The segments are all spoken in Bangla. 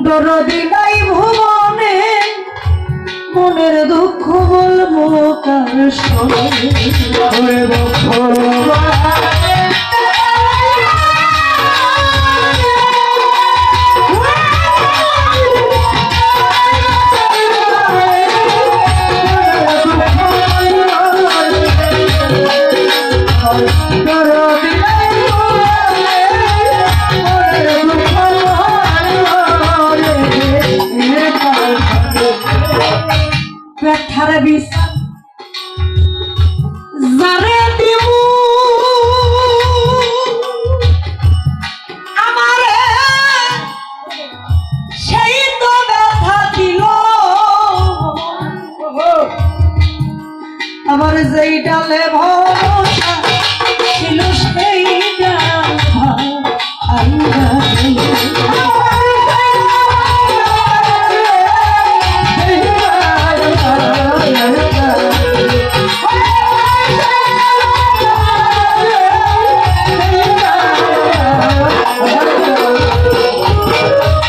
দরদি নাই ভুবনে মনের দুঃখ বলবো কার সঙ্গে ব্যথার বিষ যারে দিমু আমারে সেই তো ব্যথা দিল আমার যেই ডালে ভরসা ছিল সেই ডাল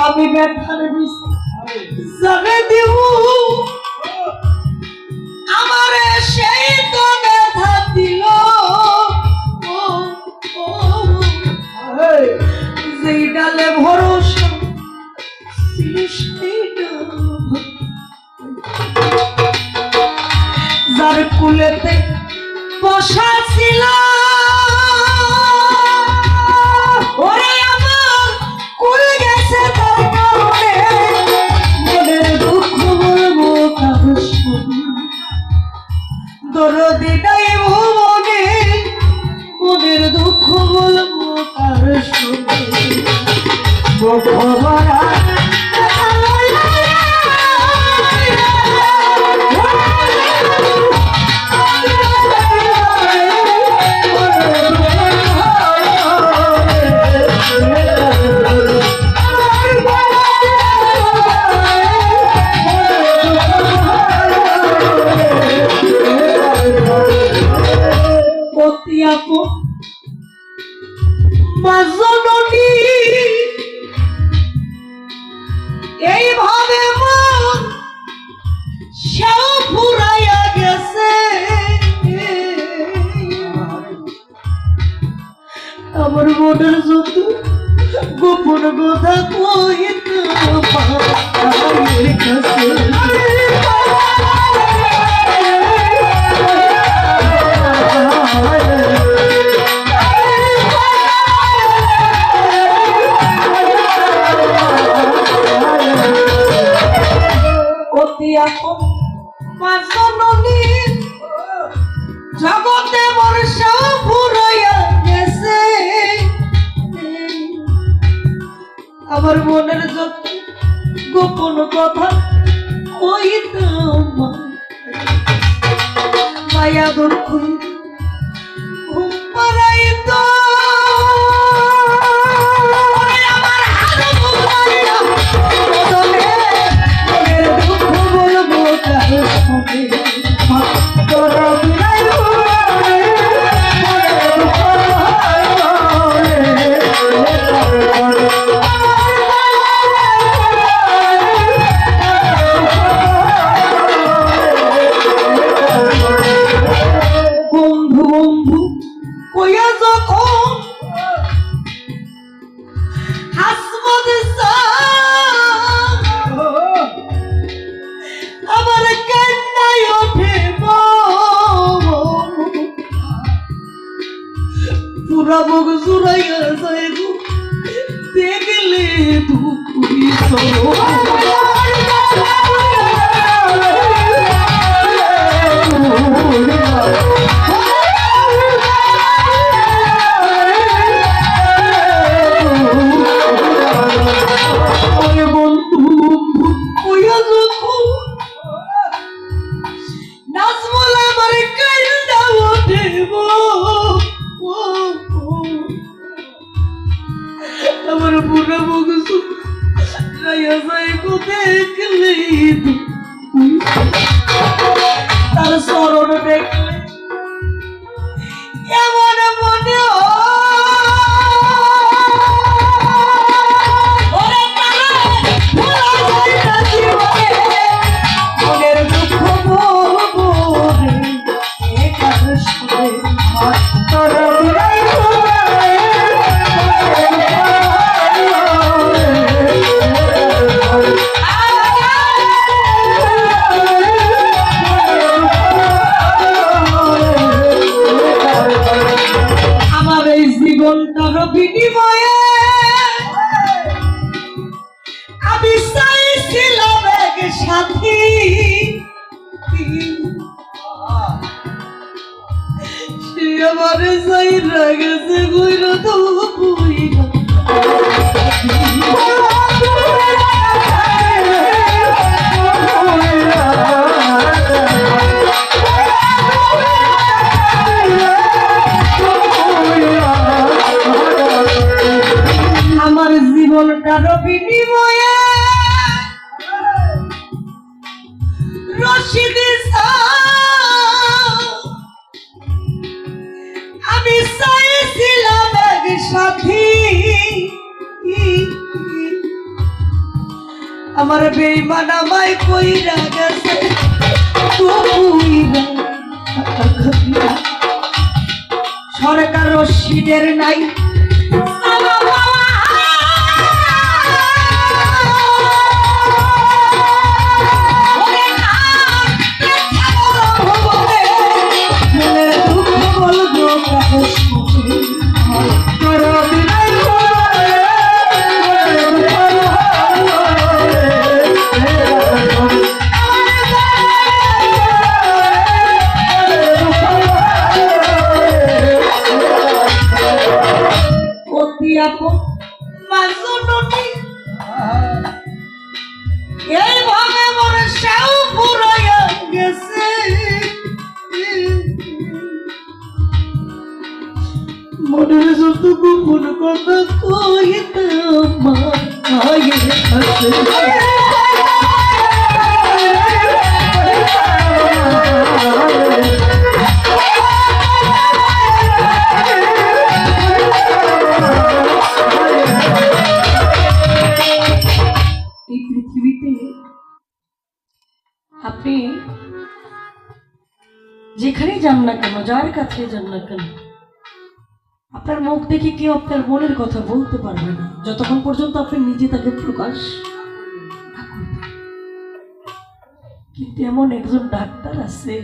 আমি ব্যথার বিষ যারে দিব আমারে সেই তো ব্যথা দিল যেই ডালে ভরসা ছিল সেই ডাল যার কুলেতে বসা ছিল ওরে আমার কুল গেছে তার কারণে মনের দুঃখ বলবো কার সঙ্গে দরদি নাই ভুবনে মনের দুঃখ বলবো কার সঙ্গে ভগবান মাজননী এইভাবে মন সেও ফুরাইয়া গেছে আমার মনের যত গোপন কথা কইতে পায়ের কাছে জগতে বর্ষা ফুরাইয়া গেছে আমার মনের যত গোপন কথা কইতাম মায়া দুঃখ ঘুম পাড়াইত পুরা বুক জুড়াইয়া যায় দেখলে বন্ধু কইয়া যখন নাজমুল আমার কাইন্দা ওঠেব আমার বুড়া মুখ রাইয়া যায় দেখলে তার স্মরণ দেখলে এমন মনে হয় সাথী সে আমার যাইরা গেছে কইরা তো কইরা আমার জীবনটার বিনিময়ে রশিদ আমি চাইছিলাম এক সাথী আমার বেঈমান আমায় কইরা গেছে সরকার রশিদের নাই এই ভাবে মোর সাউ পুরাইয়া গেছে মনের যত গোপন কথা কইতাম মায়ের কাছে এই পৃথিবীতে আপনি যেখানেই যান না কেন, যার কাছে যান না কেন, আপনার মুখ দেখে কেউ আপনার মনের কথা বলতে পারবে না যতক্ষণ পর্যন্ত আপনি নিজে তাকে প্রকাশ না করবেন। কিন্তু এমন একজন ডাক্তার আছে,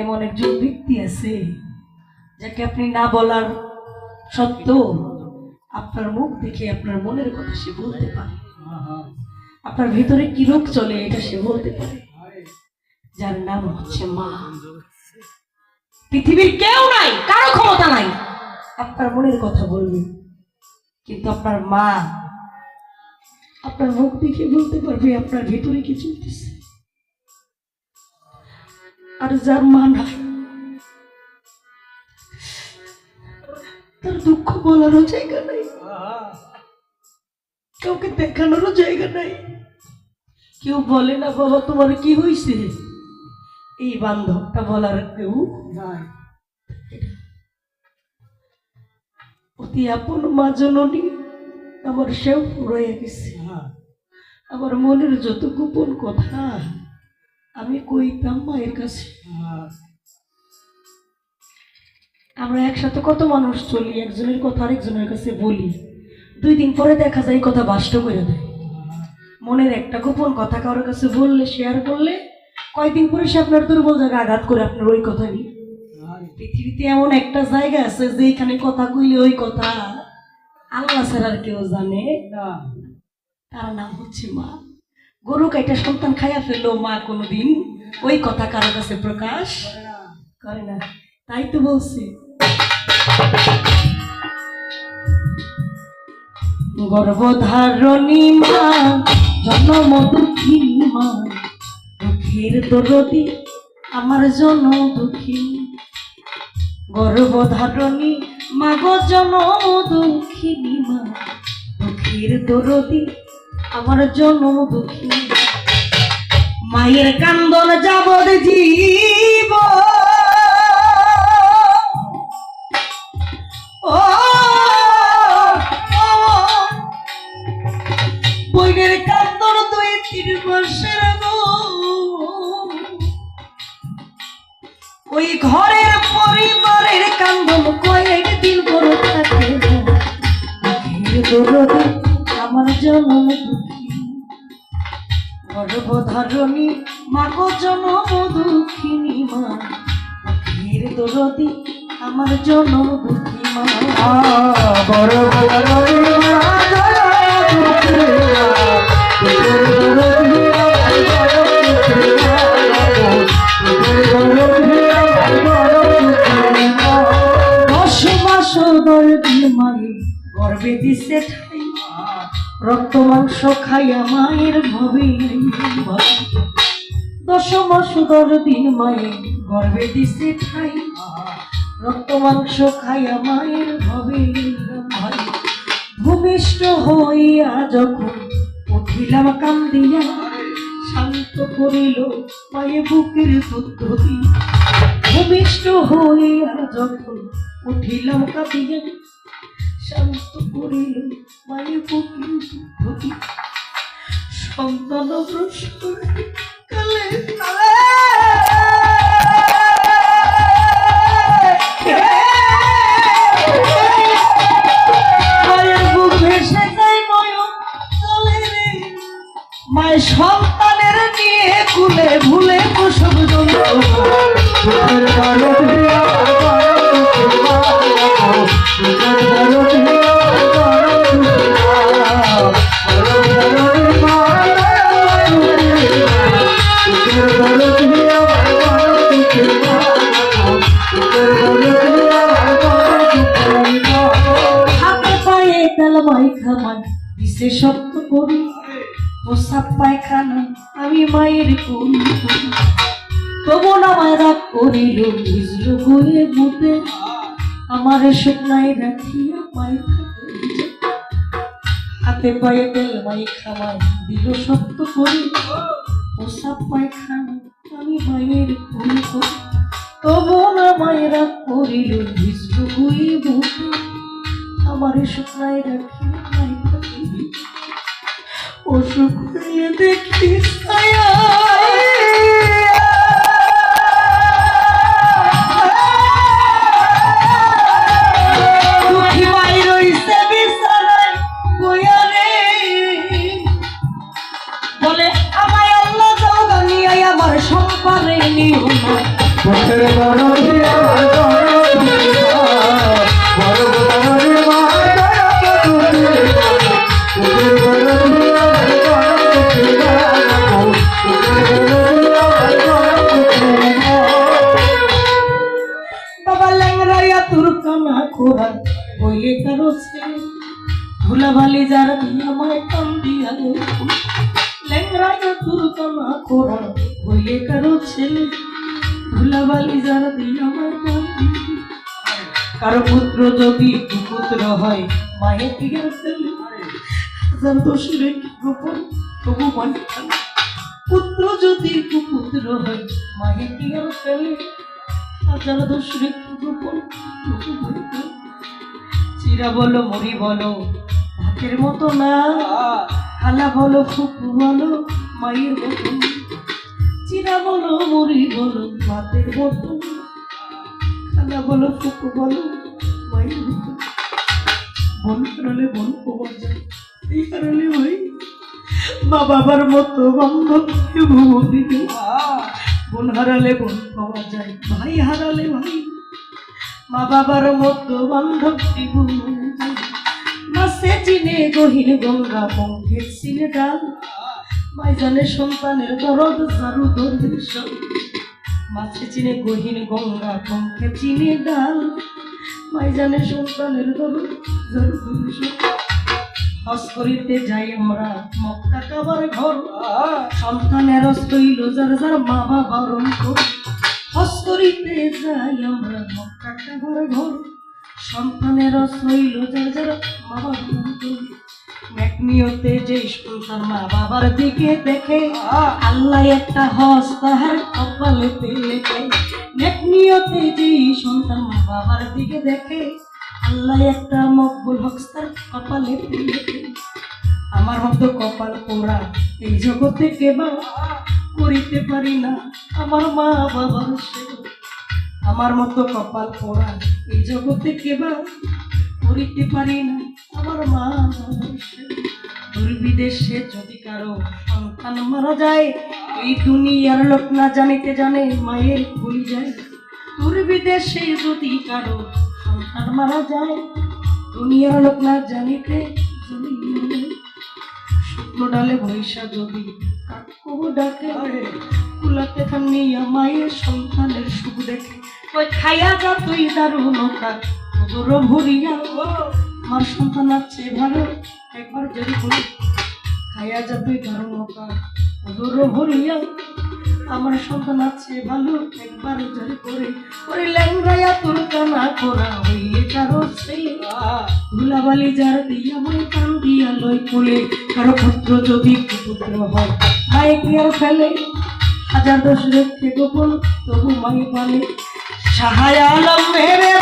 এমন একজন ব্যক্তি আছে যাকে আপনি না বলার সত্ত্বেও আপনার মুখ দেখে আপনার মনের কথা সে বলতে পারে, আপনার ভিতরে কি রোগ চলে এটা সে বলতে পারে, যার নাম হচ্ছে মা। পৃথিবীর কেউ নাই, কারো ক্ষমতা নাই আপনার মনের কথা বলবে, কিন্তু আপনার মা আপনার মুখ দেখে বলতে পারবে আপনার ভিতরে কি চলতেছে। আর যার মা নাই তার দুঃখ বলারও জায়গা নাই, কাউকে দেখানোরও জায়গা নাই। কেউ বলে না বাবা তোমার কি হয়েছে, এই বান্ধবটা বলার কেউ নাই। অতি আপন মা জননী আমার সেও ফুরাইয়া গেছে। আমার মনের যত গোপন কথা আমি কইতাম মায়ের কাছে। আমরা একসাথে কত মানুষ চলি, একজনের কথা আরেকজনের কাছে বলি, 2 দিন পরে দেখা যায় কথা বাষ্ট করে দেয়। মনের একটা গোপন কথা কারোর কাছে বললে, শেয়ার করলে, কয়েকদিন পরে সে আপনার দুর্বল জায়গা আঘাত করে আপনার ওই কথা নিয়ে। পৃথিবীতে এমন একটা জায়গা আছে যেখানে কথা কইলে ওই কথা আল্লাহ ছাড়া আর কেউ জানে না, তার নাম হচ্ছে মা। গরু কাইটা সন্তান খাইয়া ফেললো, মা কোনোদিন ওই কথা কারোর কাছে প্রকাশ করে না। তাই তো বলছি গর্ভধারণী মা, জন্ম দুঃখিনী মা, দুঃখের দরদি আমার জন্ম দুঃখিনী। গর্ভধারণী মা গো জন্ম দুঃখিনী মা, দুঃখের দরদি আমার জন্ম দুঃখিনী। মায়ের কান্দন যাবদ জীব বইনের কান্দন 2-3 মাসের গো, ওই ঘরের পরিবারের কান্দন কয়েকদিন বড় থাকে। আমার জন্ম দুঃখী গর্ভধারণী মা গো জন্ম দুঃখিনী মা, দুঃখের দরদি আমার জন্ম দুঃখী মা। গর্ভধারণী মা রক্ত মাংস খাইয়া মায়ের ভবে 10 মাস 10 দিন মায়ে গর্ভে দিছে ঠাই রক্ত মাংস খাইয়া মায়ের ভবে ভাই ভূমিষ্ঠ হইয়া যখন উঠিলাম কান্দিয়া শান্ত করিল মায়ে বুকের পদ্ধতি ভূমিষ্ঠ হইয়া যখন উঠিলাম কাঁদিয়া শান্ত করিল মায়ে বুকের পদ্ধতি সন্তান প্রসব কালে মায়ের বুক ভেসে যায় নয়ন চলে রে মায়ের সন্তানের নিয়ে কুলে ভুলে প্রসব দিছে শক্ত করি প্রসাব পায়খানা আমি মায়ের করি তবু না মায় রাগ করিল ভিজল হয়ে বুতে আমার শুকনায় রাখিয়া পায় হাতে পায়ে তেল মাই খাওয়াই দিল শক্ত করি প্রসাব পায়খানা আমি মায়ের করি তবু না মায় রাগ করিল ভিজল হয়ে বুতে আমার শুকনায় রাখিয়া পায় অসুখ হয়ে দেখি দুঃখী মাই রইছে বিছানায় বইয়া রে বলে আমায় আল্লাহ যাও গানিয়াই আমার সম্পারে নিও না পথের বড় দিয়া ধুলাবালি যারা দিয়া মায় কাম দিয়া লেংরাইয়া তুরকানা খোরা হইলে কারো ছেলে ধুলাবালি যারা দিয়া মায় কাম কারো পুত্র যদি কুপুত্র হয় মায়ের দিকে ছেলে হাজার দোষরে গোপন তবু মানে পুত্র যদি কুপুত্র হয় মায়ের দিকে ছেলে হাজার দোষরে গোপন তবু মানে চিরা বলো মরি বলো ভাতের মতো না খালা বলো ফুপু বলো মায়ের মতো চিরা বলো মরি বলো ভাতের মতো খালা বলো ফুপু বলো মায়ের মতো বন হারালে বন পাওয়া যায় এই হারালে ভাই মা বাবার মতো বান্ধব দিদি বন হারালে বন পাওয়া যায় ভাই হারালে ভাই মা বাবার মতো বান্ধব মাসে চিনে গহীন গঙ্গা পঙ্খের চিনে ডাল মাই জানে সন্তানের দরদ ঝাড়ু দরদের সব মাছে চিনে গহীন গঙ্গা পঙ্খে চিনে ডাল মাই জানে সন্তানের দরদ ঝাড়ু দরদের সব হজ করিতে যাই আমরা মক্কা কাবার ঘর সন্তানের হইল যার যার মা বাবার অন্তর হজ করিতে যাই আমরা মক্কা কাবার ঘর সন্তানের হইল যার যার মা বাবার অন্তর মেকনিয়তে যে সন্তান মা বাবার দিকে দেখে আল্লাহ একটা হজ তাহার কপালেতে লেখে মেকনিয়তে যে সন্তান মা বাবার দিকে দেখে আল্লাহ একটা মকবুল হক তার কপালেতে লেখে আমার মতো কপাল পোড়া এই জগতে কেবা করিতে পারি না আমার মা বাবার সেবা আমার মতো কপাল পোড়া এই জগতে কেবা করিতে পারি না আমার মা বাবার সেবা দূর বিদেশে যদি কারো সন্তান মারা যায় এই দুনিয়ার লোক না জানিতে জানে মায়ের ভুল যায় দূর বিদেশে যদি কারো সন্তান মারা যায় দুনিয়ার লোক না জানিতে শুকনো ডালে বৈশা যদি কাকু ডাকে কুলাতে খানিয়া মায়ের সন্তানের সুখ দেখে ওই খাইয়া যা তুই দারুণ কাক ভরিয়া আমার সন্তান আছে ভালো একবার যদি বলি খাইয়া যাবে কারণ ওদর ভরিয়া আমার সন্তান আছে ভালো একবার যদি করে ওরে ল্যাংরাইয়া তুলকা না করা হইলে কারো ছেলে ধুলাবালি যার দিয়া মই কান দিয়া লই কোলে কারো পুত্র যদি পুত্র হয় মায়ে কি আর ফেলে হাজার দোষ রেখে গোপন তবু মাই পালে সাহায় আলম মেরে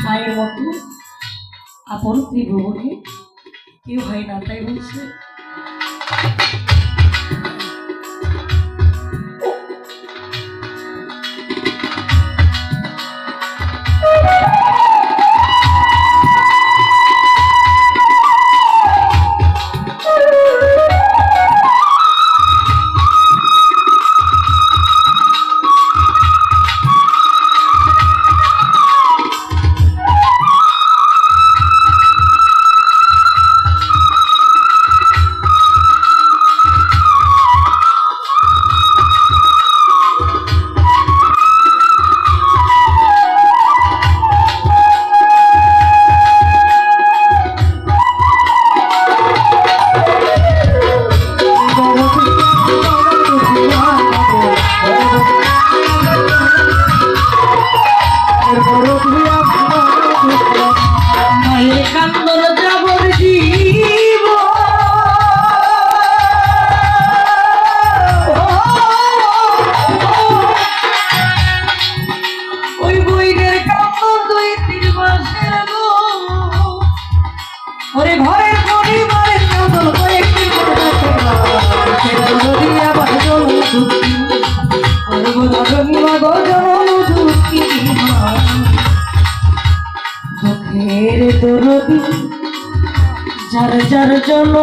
মায়ের মতো আপন ত্রিভুবনে কেউ হয় না তাই বলছে যার যার জন